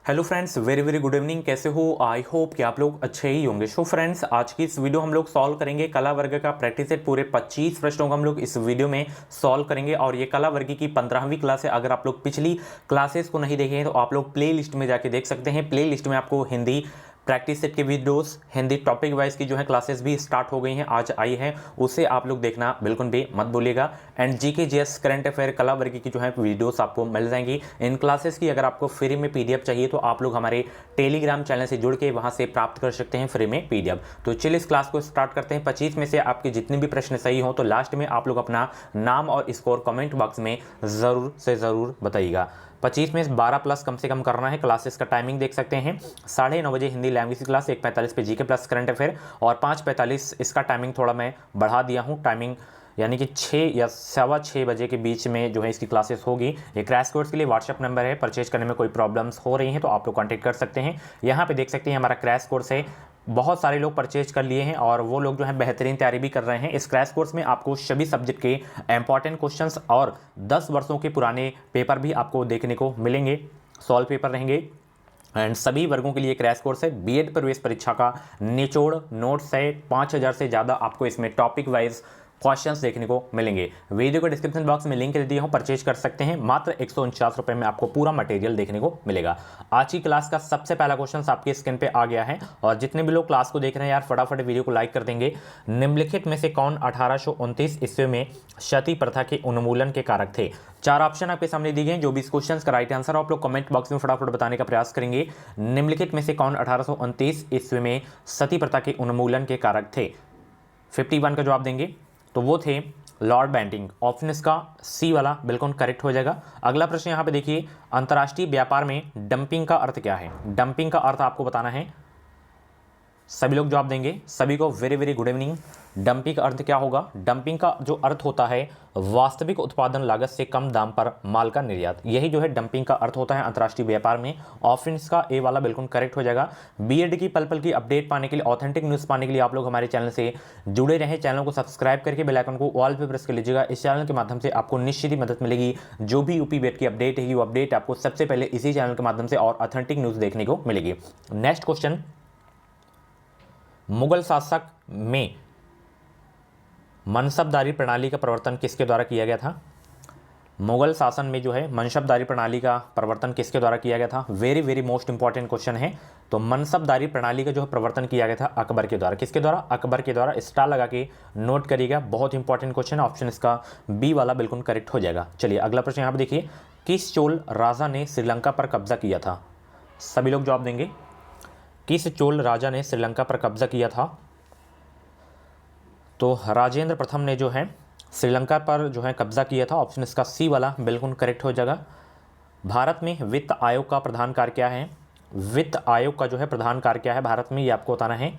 Hello friends, very very good evening. कैसे हो? I hope कि आप लोग अच्छे ही होंगे। सो फ्रेंड्स, आज की इस वीडियो हम लोग सॉल्व करेंगे कला वर्ग का प्रैक्टिस सेट। पूरे 25 प्रश्नों को हम लोग इस वीडियो में सॉल्व करेंगे और ये कला वर्ग की 15वीं क्लास है। अगर आप लोग पिछली क्लासेस को नहीं देखे हैं तो आप लोग प्ले लिस्ट में जाके देख सकते हैं। प्ले लिस्ट में आपको हिंदी प्रैक्टिस सेट के वीडियोस, हिंदी टॉपिक वाइज की जो है क्लासेस भी स्टार्ट हो गई हैं, आज आई है, उसे आप लोग देखना बिल्कुल भी मत भूलिएगा। And GK GS current affair कला वर्ग की जो है वीडियोस आपको मिल जाएंगी इन क्लासेस की। अगर आपको फ्री में पीडीएफ चाहिए तो आप लोग हमारे टेलीग्राम चैनल से जुड़ के वहां से प्राप्त कर सकते हैं फ्री में पीडीएफ। तो चलिए इस क्लास को स्टार्ट करते हैं। 25 में से आपके जितने भी प्रश्न सही हो तो लास्ट में आप लोग अपना नाम और स्कोर कमेंट बॉक्स में जरूर से जरूर बताइएगा। 25 में 12 प्लस कम से कम करना है। क्लासेस का टाइमिंग देख सकते हैं, 9:30 बजे हिंदी लैंग्वेज की क्लास, 1:45 पे जीके प्लस करंट अफेयर और 5:45 इसका टाइमिंग थोड़ा मैं बढ़ा दिया हूँ टाइमिंग, यानी कि 6 या 6:15 बजे के बीच में जो है इसकी क्लासेस होगी। ये क्रैश कोर्स के लिए व्हाट्सएप नंबर है। परचेज करने में कोई प्रॉब्लम्स हो रही हैं तो आप लोग कॉन्टैक्ट कर सकते हैं। यहाँ पे देख सकते हैं हमारा क्रैश कोर्स है, बहुत सारे लोग परचेज कर लिए हैं और वो लोग जो है बेहतरीन तैयारी भी कर रहे हैं। इस क्रैश कोर्स में आपको सभी सब्जेक्ट के इंपॉर्टेंट क्वेश्चंस और 10 वर्षों के पुराने पेपर भी आपको देखने को मिलेंगे। सॉल्व पेपर रहेंगे एंड सभी वर्गों के लिए क्रैश कोर्स है। बीएड प्रवेश परीक्षा का निचोड़ नोट्स है, 5000 से ज़्यादा आपको इसमें टॉपिक वाइज क्वेश्चंस देखने को मिलेंगे। वीडियो को डिस्क्रिप्शन बॉक्स में लिंक दे दिया हूं, परचेज कर सकते हैं। मात्र 149 रुपये में आपको पूरा मटेरियल देखने को मिलेगा। आज की क्लास का सबसे पहला क्वेश्चन आपके स्क्रीन पे आ गया है और जितने भी लोग क्लास को देख रहे हैं यार फटाफट वीडियो को लाइक कर देंगे। निम्नलिखित में से कौन 1829 ईस्वी में सती प्रथा के उन्मूलन के कारक थे? 4 ऑप्शन आपके सामने दिए गए, जो भी इस क्वेश्चन का राइट आंसर आप लोग कमेंट बॉक्स में फटाफट बताने का प्रयास करेंगे। निम्नलिखित में से कौन 1829 ईस्वी में सती प्रथा के उन्मूलन के कारक थे? 51 का जवाब देंगे तो वो थे लॉर्ड बेंटिंग। ऑप्शन इसका सी वाला बिल्कुल करेक्ट हो जाएगा। अगला प्रश्न यहां पे देखिए, अंतर्राष्ट्रीय व्यापार में डंपिंग का अर्थ क्या है? डंपिंग का अर्थ आपको बताना है। सभी लोग जवाब देंगे। सभी को very very good evening. Dumping का अर्थ क्या होगा? डंपिंग का जो अर्थ होता है वास्तविक उत्पादन लागत से कम दाम पर माल का निर्यात, यही जो है डंपिंग का अर्थ होता है अंतर्राष्ट्रीय व्यापार में। ऑप्शन इसका ए वाला बिल्कुल करेक्ट हो जाएगा। बीएड की पल पल की अपडेट पाने के लिए, ऑथेंटिक न्यूज़ पाने के लिए आप लोग हमारे चैनल से जुड़े रहें। चैनल को सब्सक्राइब करके बेल आइकन को ऑल पे प्रेस कर लीजिएगा। इस चैनल के माध्यम से आपको निश्चित ही मदद मिलेगी। जो भी यूपी बीएड की अपडेट है वो अपडेट आपको सबसे पहले इसी चैनल के माध्यम से और ऑथेंटिक न्यूज़ देखने को मिलेगी। नेक्स्ट क्वेश्चन, मुगल शासक में मनसबदारी प्रणाली का प्रवर्तन किसके द्वारा किया गया था? मुगल शासन में जो है मनसबदारी प्रणाली का प्रवर्तन किसके द्वारा किया गया था? Very very most important question है। तो मनसबदारी प्रणाली का जो है प्रवर्तन किया गया था अकबर के द्वारा। किसके द्वारा? अकबर के द्वारा। स्टार लगा के नोट करिएगा, बहुत इंपॉर्टेंट क्वेश्चन। ऑप्शन इसका बी वाला बिल्कुल करेक्ट हो जाएगा। चलिए अगला प्रश्न यहाँ पर देखिए, किस चोल राजा ने श्रीलंका पर कब्जा किया था? सभी लोग जवाब देंगे। किस चोल राजा ने श्रीलंका पर कब्जा किया था? तो राजेंद्र प्रथम ने जो है श्रीलंका पर जो है कब्जा किया था। ऑप्शन इसका सी वाला बिल्कुल करेक्ट हो जाएगा। भारत में वित्त आयोग का प्रधान कार्य क्या है? वित्त आयोग का जो है प्रधान कार्य क्या है भारत में, ये आपको बताना है।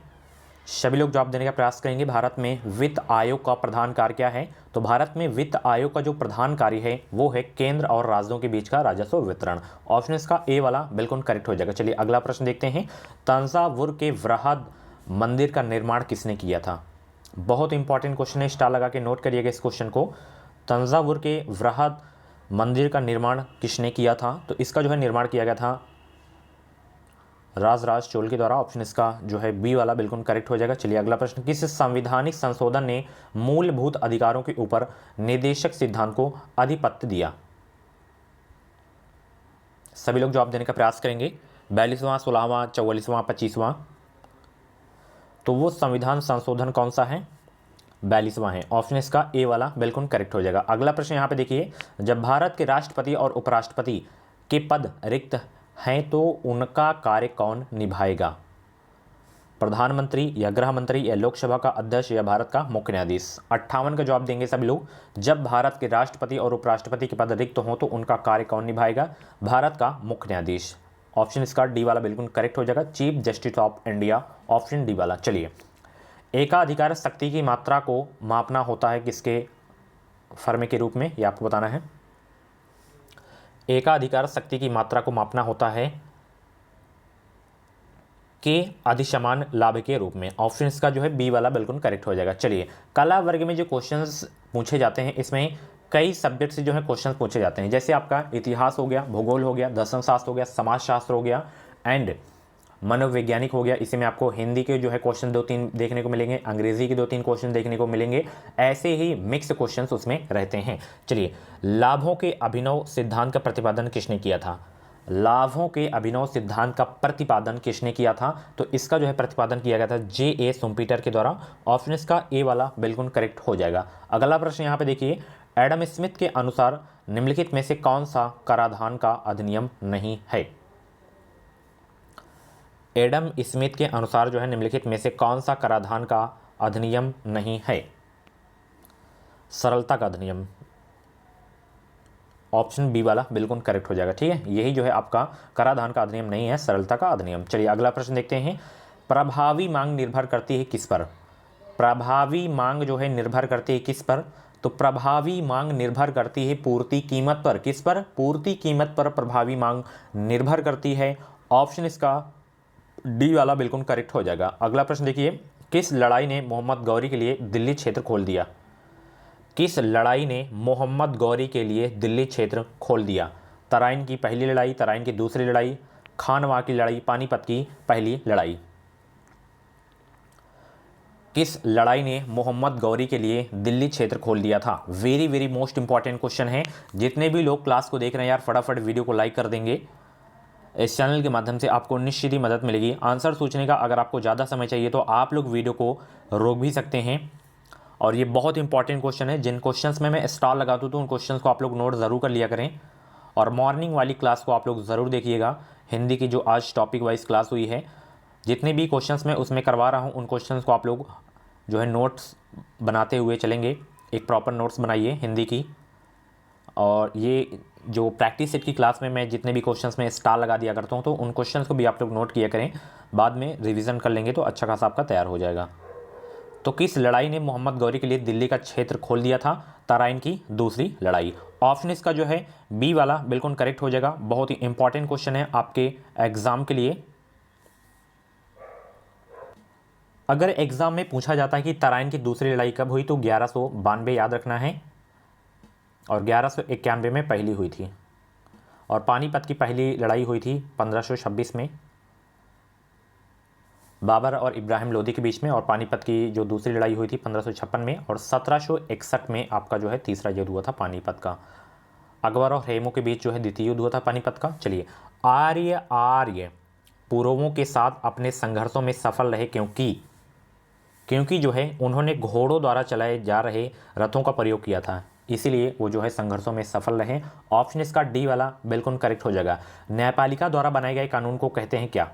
सभी लोग जवाब देने का प्रयास करेंगे। भारत में वित्त आयोग का प्रधान कार्य क्या है? तो भारत में वित्त आयोग का जो प्रधान कार्य है वो है केंद्र और राज्यों के बीच का राजस्व वितरण। ऑप्शन इसका ए वाला बिल्कुल करेक्ट हो जाएगा। चलिए अगला प्रश्न देखते हैं, तंजावुर के वृहद मंदिर का निर्माण किसने किया था? बहुत इंपॉर्टेंट क्वेश्चन है, स्टार लगा के नोट करिएगा इस क्वेश्चन को। तंजावुर के वृहद मंदिर का निर्माण किसने किया था? तो इसका जो है निर्माण किया गया था राजराज चोल के द्वारा। ऑप्शन इसका जो है बी वाला बिल्कुल करेक्ट हो जाएगा। चलिए अगला प्रश्न, किस संवैधानिक संशोधन ने मूलभूत अधिकारों के ऊपर निर्देशक सिद्धांत को आधिपत्य दिया? सभी लोग जवाब देने का प्रयास करेंगे। 42वां, 16वां, 44वां, 25वां। तो वो संविधान संशोधन कौन सा है? 42वां है। ऑप्शन इसका ए वाला बिल्कुल करेक्ट हो जाएगा। अगला प्रश्न यहाँ पे देखिए, जब भारत के राष्ट्रपति और उपराष्ट्रपति के पद रिक्त हैं तो उनका कार्य कौन निभाएगा? प्रधानमंत्री या गृह मंत्री या लोकसभा का अध्यक्ष या भारत का मुख्य न्यायाधीश? 58 का जवाब देंगे सभी लोग। जब भारत के राष्ट्रपति और उपराष्ट्रपति के पद रिक्त हों तो उनका कार्य कौन निभाएगा? भारत का मुख्य न्यायाधीश। ऑप्शन इसका डी वाला बिल्कुल करेक्ट हो जाएगा, chief justice of India. Option D वाला। चलिए, एकाधिकार शक्ति की मात्रा को मापना होता है किसके फर्मे के रूप में, ये आपको बताना है। एकाधिकार शक्ति की मात्रा को मापना होता है के अधिसमान लाभ के रूप में। ऑप्शन इसका जो है बी वाला बिल्कुल करेक्ट हो जाएगा। चलिए, कला वर्ग में जो क्वेश्चंस पूछे जाते हैं इसमें कई सब्जेक्ट से जो है क्वेश्चन पूछे जाते हैं, जैसे आपका इतिहास हो गया, भूगोल हो गया, दर्शन शास्त्र हो गया, समाज शास्त्र हो गया एंड मनोवैज्ञानिक हो गया। इसी में आपको हिंदी के जो है क्वेश्चन 2-3 देखने को मिलेंगे, अंग्रेजी के 2-3 क्वेश्चन देखने को मिलेंगे, ऐसे ही मिक्स क्वेश्चंस उसमें रहते हैं। चलिए, लाभों के अभिनव सिद्धांत का प्रतिपादन किसने किया था? लाभों के अभिनव सिद्धांत का प्रतिपादन किसने किया था? तो इसका जो है प्रतिपादन किया गया था J.A. शुम्पीटर के द्वारा। ऑप्शन इसका ए वाला बिल्कुल करेक्ट हो जाएगा। अगला प्रश्न यहाँ पे देखिए, एडम स्मिथ के अनुसार निम्नलिखित में से कौन सा कराधान का अधिनियम नहीं है? एडम स्मिथ के अनुसार जो है निम्नलिखित में से कौन सा कराधान का अधिनियम नहीं है? सरलता का अधिनियम, ऑप्शन बी वाला बिल्कुल करेक्ट हो जाएगा। ठीक है, यही जो है आपका कराधान का अधिनियम नहीं है, सरलता का अधिनियम। चलिए अगला प्रश्न देखते हैं, प्रभावी मांग निर्भर करती है किस पर? प्रभावी मांग जो है निर्भर करती है किस पर? तो प्रभावी मांग निर्भर करती है पूर्ति कीमत पर। किस पर? पूर्ति कीमत पर प्रभावी मांग निर्भर करती है। ऑप्शन इसका डी वाला बिल्कुल करेक्ट हो जाएगा। अगला प्रश्न देखिए, किस लड़ाई ने मोहम्मद गौरी के लिए दिल्ली क्षेत्र खोल दिया? किस लड़ाई ने मोहम्मद गौरी के लिए दिल्ली क्षेत्र खोल दिया? तराइन की पहली लड़ाई, तराइन की दूसरी लड़ाई, खानवा की लड़ाई, पानीपत की पहली लड़ाई? किस लड़ाई ने मोहम्मद गौरी के लिए दिल्ली क्षेत्र खोल दिया था? Very very most important question है। जितने भी लोग क्लास को देख रहे हैं यार, फटाफट वीडियो को लाइक कर देंगे। इस चैनल के माध्यम से आपको निश्चित ही मदद मिलेगी आंसर सोचने का। अगर आपको ज़्यादा समय चाहिए तो आप लोग वीडियो को रोक भी सकते हैं। और ये बहुत इंपॉर्टेंट क्वेश्चन है, जिन क्वेश्चंस में मैं स्टार लगा दूँ तो उन क्वेश्चंस को आप लोग नोट ज़रूर कर लिया करें। और मॉर्निंग वाली क्लास को आप लोग ज़रूर देखिएगा, हिंदी की जो आज टॉपिक वाइज क्लास हुई है, जितने भी क्वेश्चंस मैं उसमें करवा रहा हूँ उन क्वेश्चंस को आप लोग जो है नोट्स बनाते हुए चलेंगे। एक प्रॉपर नोट्स बनाइए हिंदी की। और ये जो प्रैक्टिस सेट की क्लास में मैं जितने भी क्वेश्चंस में स्टार लगा दिया करता हूँ तो उन क्वेश्चंस को भी आप लोग नोट किया करें, बाद में रिवीजन कर लेंगे तो अच्छा खासा आपका तैयार हो जाएगा। तो किस लड़ाई ने मोहम्मद गौरी के लिए दिल्ली का क्षेत्र खोल दिया था? तराइन की दूसरी लड़ाई। ऑप्शन इसका जो है बी वाला बिल्कुल करेक्ट हो जाएगा। बहुत ही इंपॉर्टेंट क्वेश्चन है आपके एग्जाम के लिए। अगर एग्जाम में पूछा जाता है कि तराइन की दूसरी लड़ाई कब हुई तो 1192 याद रखना है, और 1191 में पहली हुई थी। और पानीपत की पहली लड़ाई हुई थी 1526 में बाबर और इब्राहिम लोदी के बीच में। और पानीपत की जो दूसरी लड़ाई हुई थी 1556 में। और 1761 में आपका जो है तीसरा युद्ध हुआ था पानीपत का। अकबर और हेमू के बीच जो है द्वितीय युद्ध हुआ था पानीपत का। चलिए, आर्य पूर्वों के साथ अपने संघर्षों में सफल रहे क्योंकि जो है उन्होंने घोड़ों द्वारा चलाए जा रहे रथों का प्रयोग किया था, इसीलिए वो जो है संघर्षों में सफल रहे। ऑप्शन इसका डी वाला बिल्कुल करेक्ट हो जाएगा। न्यायपालिका द्वारा बनाए गए कानून को कहते हैं क्या?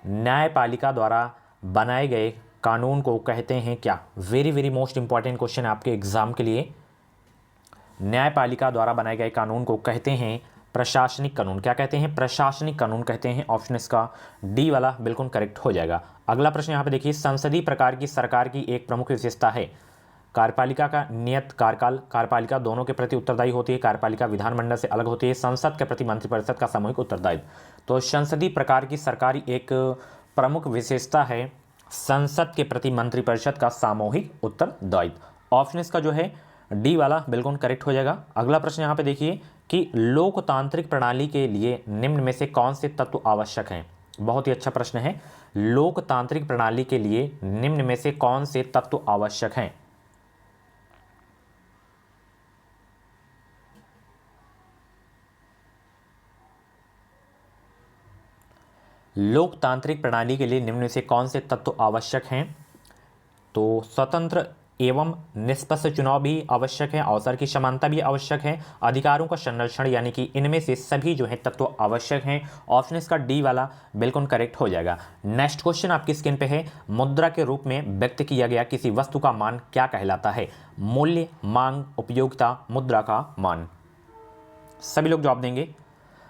न्यायपालिका द्वारा बनाए गए कानून को कहते हैं क्या? Very very most important question है आपके एग्जाम के लिए। न्यायपालिका द्वारा बनाए गए कानून को कहते हैं प्रशासनिक कानून। क्या कहते हैं? प्रशासनिक कानून कहते हैं। ऑप्शन इसका डी वाला बिल्कुल करेक्ट हो जाएगा। अगला प्रश्न यहाँ पे देखिए, संसदीय प्रकार की सरकार की एक प्रमुख विशेषता है। कार्यपालिका का नियत कार्यकाल, कार्यपालिका दोनों के प्रति उत्तरदायी होती है, कार्यपालिका विधानमंडल से अलग होती है, संसद के प्रति मंत्रिपरिषद का सामूहिक उत्तरदायित्व। तो संसदीय प्रकार की सरकार एक प्रमुख विशेषता है संसद के प्रति मंत्रिपरिषद का सामूहिक उत्तरदायित्व। ऑप्शन इसका जो है डी वाला बिल्कुल करेक्ट हो जाएगा। अगला प्रश्न यहाँ पे देखिए कि लोकतांत्रिक प्रणाली के लिए निम्न में से कौन से तत्व आवश्यक हैं? बहुत ही अच्छा प्रश्न है। लोकतांत्रिक प्रणाली के लिए निम्न में से कौन से तत्व आवश्यक हैं? लोकतांत्रिक प्रणाली के लिए निम्न में से कौन से तत्व आवश्यक हैं? तो स्वतंत्र एवं निष्पक्ष चुनाव भी आवश्यक है, अवसर की समानता भी आवश्यक है, अधिकारों का संरक्षण, यानी कि इनमें से सभी जो है तत्व आवश्यक हैं। ऑप्शन इसका डी वाला बिल्कुल करेक्ट हो जाएगा। नेक्स्ट क्वेश्चन आपकी स्क्रीन पे है, मुद्रा के रूप में व्यक्त किया गया किसी वस्तु का मान क्या कहलाता है? मूल्य, मांग, उपयोगिता, मुद्रा का मान। सभी लोग जवाब देंगे।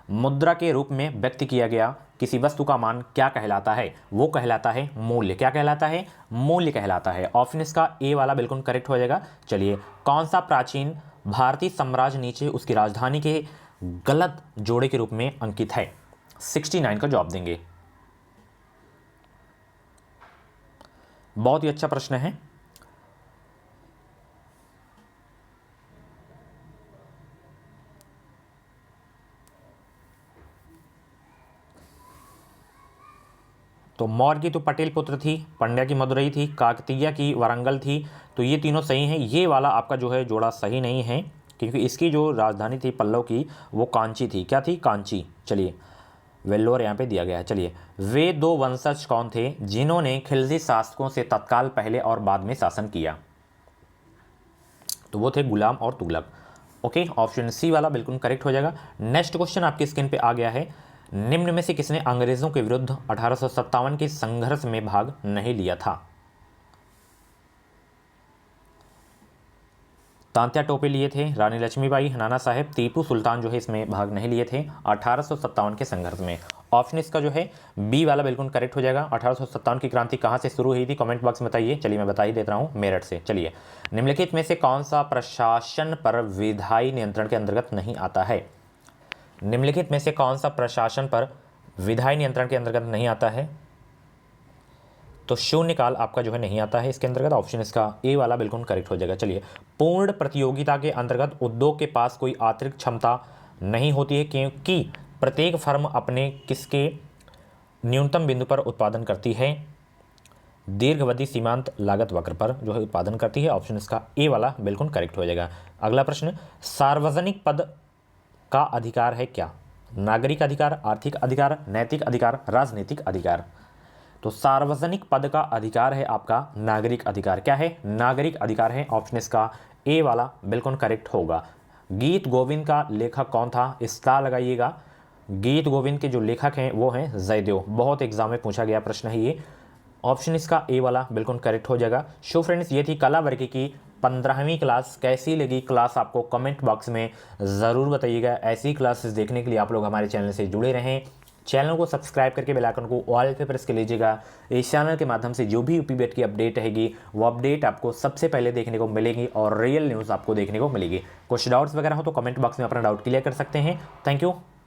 मुद्रा के रूप में व्यक्त किया गया किसी वस्तु का मान क्या कहलाता है? वो कहलाता है मूल्य। क्या कहलाता है? मूल्य कहलाता है। ऑप्शन इसका ए वाला बिल्कुल करेक्ट हो जाएगा। चलिए, कौन सा प्राचीन भारतीय साम्राज्य नीचे उसकी राजधानी के गलत जोड़े के रूप में अंकित है? 69 का जवाब देंगे। बहुत ही अच्छा प्रश्न है। तो मौर्य की तो पटेल पुत्र थी, पंड्या की मदुरई थी, काकतीय की वारंगल थी। तो ये तीनों सही हैं। ये वाला आपका जो है जोड़ा सही नहीं है, क्योंकि इसकी जो राजधानी थी पल्लव की वो कांची थी। क्या थी? कांची। चलिए, वेल्लोर यहाँ पे दिया गया है। चलिए, वे दो वंशज कौन थे जिन्होंने खिलजी शासकों से तत्काल पहले और बाद में शासन किया? तो वो थे गुलाम और तुगलक। ओके, ऑप्शन सी वाला बिल्कुल करेक्ट हो जाएगा। नेक्स्ट क्वेश्चन आपकी स्क्रीन पे आ गया है। निम्न में से किसने अंग्रेजों के विरुद्ध 1857 के संघर्ष में भाग नहीं लिया था? तांत्या टोपे लिए थे, रानी लक्ष्मीबाई, नाना साहेब, टीपू सुल्तान जो है इसमें भाग नहीं लिए थे 1857 के संघर्ष में। ऑप्शन इसका जो है बी वाला बिल्कुल करेक्ट हो जाएगा। 1857 की क्रांति कहाँ से शुरू हुई थी? कमेंट बॉक्स में बताइए। चलिए मैं बता ही देता हूँ, मेरठ से। चलिए, निम्नलिखित में से कौन सा प्रशासन पर विधायी नियंत्रण के अंतर्गत नहीं आता है? निम्नलिखित में से कौन सा प्रशासन पर विधायी नियंत्रण के अंतर्गत नहीं आता है? तो शून्यकाल आपका जो है नहीं आता है इसके अंतर्गत। ऑप्शन इसका ए वाला बिल्कुल करेक्ट हो जाएगा। चलिए, पूर्ण प्रतियोगिता के अंतर्गत उद्योग के पास कोई अतिरिक्त क्षमता नहीं होती है, क्योंकि प्रत्येक फर्म अपने किसके न्यूनतम बिंदु पर उत्पादन करती है? दीर्घावधि सीमांत लागत वक्र पर जो है उत्पादन करती है। ऑप्शन इसका ए वाला बिल्कुल करेक्ट हो जाएगा। अगला प्रश्न, सार्वजनिक पद का अधिकार है क्या? नागरिक अधिकार, आर्थिक अधिकार, नैतिक अधिकार, राजनीतिक अधिकार। तो सार्वजनिक पद का अधिकार है आपका नागरिक अधिकार। क्या है? नागरिक अधिकार है। ऑप्शन इसका ए वाला बिल्कुल करेक्ट होगा। गीत गोविंद का लेखक कौन था? स्टार लगाइएगा। गीत गोविंद के जो लेखक हैं वो हैं जयदेव। बहुत एग्जाम में पूछा गया प्रश्न है ये। ऑप्शन इसका ए वाला बिल्कुल करेक्ट हो जाएगा। शो फ्रेंड्स, ये थी कला वर्ग की 15वीं क्लास। कैसी लगी क्लास आपको कमेंट बॉक्स में ज़रूर बताइएगा। ऐसी क्लासेस देखने के लिए आप लोग हमारे चैनल से जुड़े रहें। चैनल को सब्सक्राइब करके बेल आइकन को ऑल पे प्रेस कर लीजिएगा। इस चैनल के माध्यम से जो भी यूपी बेट की अपडेट रहेगी वो अपडेट आपको सबसे पहले देखने को मिलेगी और रियल न्यूज़ आपको देखने को मिलेगी। कुछ डाउट्स वगैरह हो तो कमेंट बॉक्स में अपना डाउट क्लियर कर सकते हैं। Thank you.